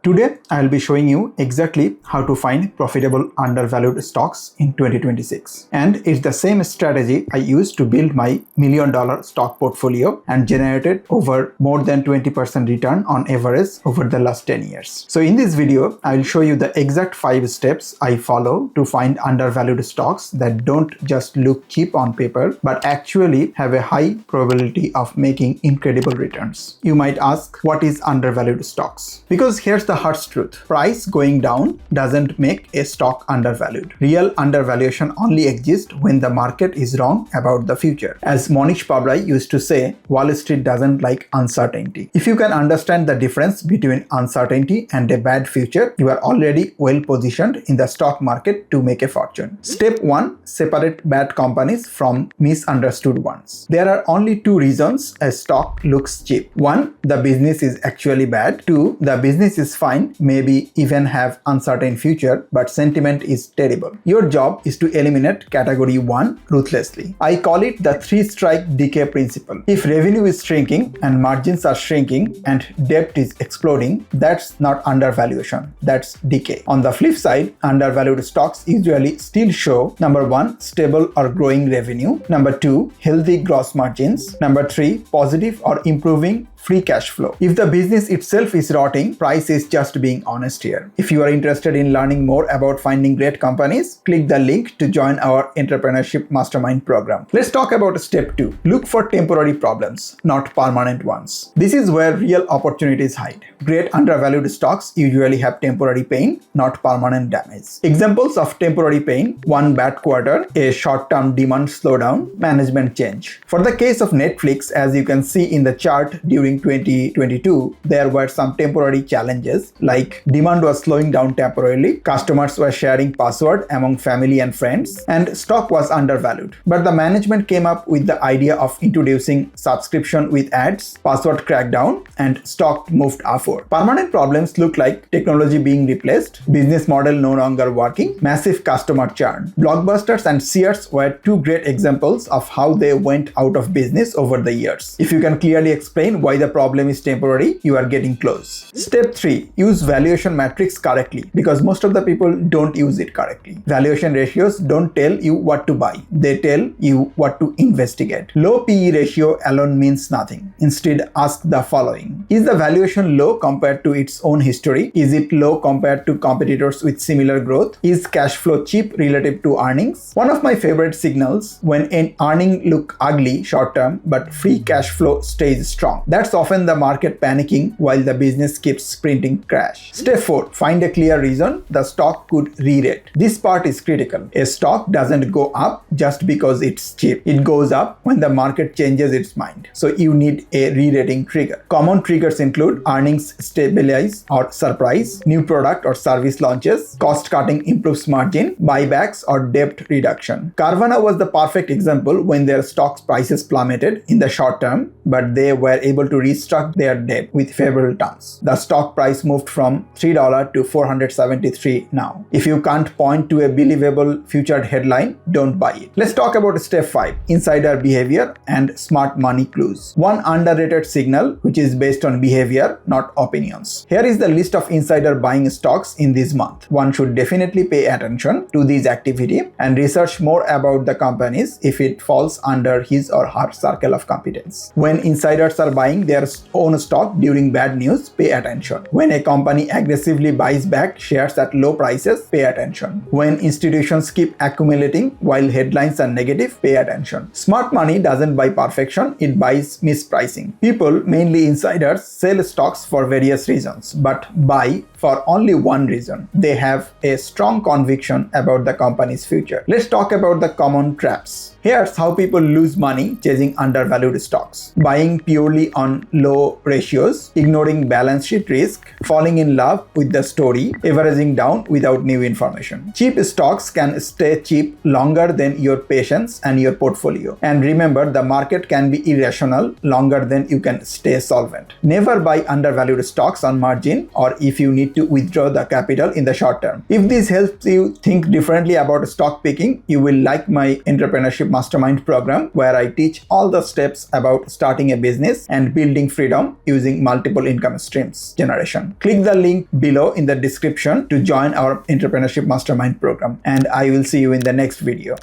Today, I'll be showing you exactly how to find profitable undervalued stocks in 2026. And it's the same strategy I used to build my $1 million stock portfolio and generated over more than 20% return on average over the last 10 years. So in this video, I'll show you the exact 5 steps I follow to find undervalued stocks that don't just look cheap on paper, but actually have a high probability of making incredible returns. You might ask, what is undervalued stocks? Because here's the hard truth. Price going down doesn't make a stock undervalued. Real undervaluation only exists when the market is wrong about the future. As Monish Pabrai used to say, Wall Street doesn't like uncertainty. If you can understand the difference between uncertainty and a bad future, you are already well positioned in the stock market to make a fortune. Step 1. Separate bad companies from misunderstood ones. There are only 2 reasons a stock looks cheap. 1. The business is actually bad. 2. The business is fine, maybe even have uncertain future, but sentiment is terrible. Your job is to eliminate category 1 ruthlessly. I call it the 3-strike decay principle. If revenue is shrinking and margins are shrinking and debt is exploding, that's not undervaluation, that's decay. On the flip side, undervalued stocks usually still show number 1, stable or growing revenue, number 2, healthy gross margins, number 3, positive or improving free cash flow. If the business itself is rotting, price is just being honest here. If you are interested in learning more about finding great companies, click the link to join our Entrepreneurship Mastermind program. Let's talk about step 2. Look for temporary problems, not permanent ones. This is where real opportunities hide. Great undervalued stocks usually have temporary pain, not permanent damage. Examples of temporary pain: 1 bad quarter, a short-term demand slowdown, management change. For the case of Netflix, as you can see in the chart, during 2022, there were some temporary challenges like demand was slowing down temporarily, customers were sharing password among family and friends, and stock was undervalued. But the management came up with the idea of introducing subscription with ads, password crackdown, and stock moved upward. Permanent problems look like technology being replaced, business model no longer working, massive customer churn. Blockbusters and Sears were 2 great examples of how they went out of business over the years. If you can clearly explain why the problem is temporary, you are getting close. Step 3. Use valuation metrics correctly, because most of the people don't use it correctly. Valuation ratios don't tell you what to buy, they tell you what to investigate. Low PE ratio alone means nothing. Instead, ask the following. Is the valuation low compared to its own history? Is it low compared to competitors with similar growth? Is cash flow cheap relative to earnings? One of my favorite signals: when an earning look ugly short term but free cash flow stays strong. That's often the market panicking while the business keeps printing crash. Step 4. Find a clear reason the stock could re-rate. This part is critical. A stock doesn't go up just because it's cheap. It goes up when the market changes its mind. So you need a re-rating trigger. Common triggers include earnings stabilize or surprise, new product or service launches, cost cutting improves margin, buybacks or debt reduction. Carvana was the perfect example when their stock's prices plummeted in the short term, but they were able to restructure their debt with favorable terms. The stock price moved from $3 to $473 now. If you can't point to a believable featured headline, don't buy it. Let's talk about step 5, insider behavior and smart money clues. One underrated signal which is based on behavior, not opinions. Here is the list of insider buying stocks in this month. One should definitely pay attention to this activity and research more about the companies if it falls under his or her circle of competence. When insiders are buying their own stock during bad news, pay attention. When a company aggressively buys back shares at low prices, pay attention. When institutions keep accumulating while headlines are negative, pay attention. Smart money doesn't buy perfection, it buys mispricing. People, mainly insiders, sell stocks for various reasons, but buy for only one reason. They have a strong conviction about the company's future. Let's talk about the common traps. Here's how people lose money chasing undervalued stocks. Buying purely on low ratios, ignoring balance sheet risk, falling in love with the story, averaging down without new information. Cheap stocks can stay cheap longer than your patience and your portfolio. And remember, the market can be irrational longer than you can stay solvent. Never buy undervalued stocks on margin or if you need to withdraw the capital in the short term. If this helps you think differently about stock picking, you will like my Entrepreneurship Mastermind program, where I teach all the steps about starting a business and building building freedom using multiple income streams generation. Click the link below in the description to join our Entrepreneurship Mastermind program, and I will see you in the next video.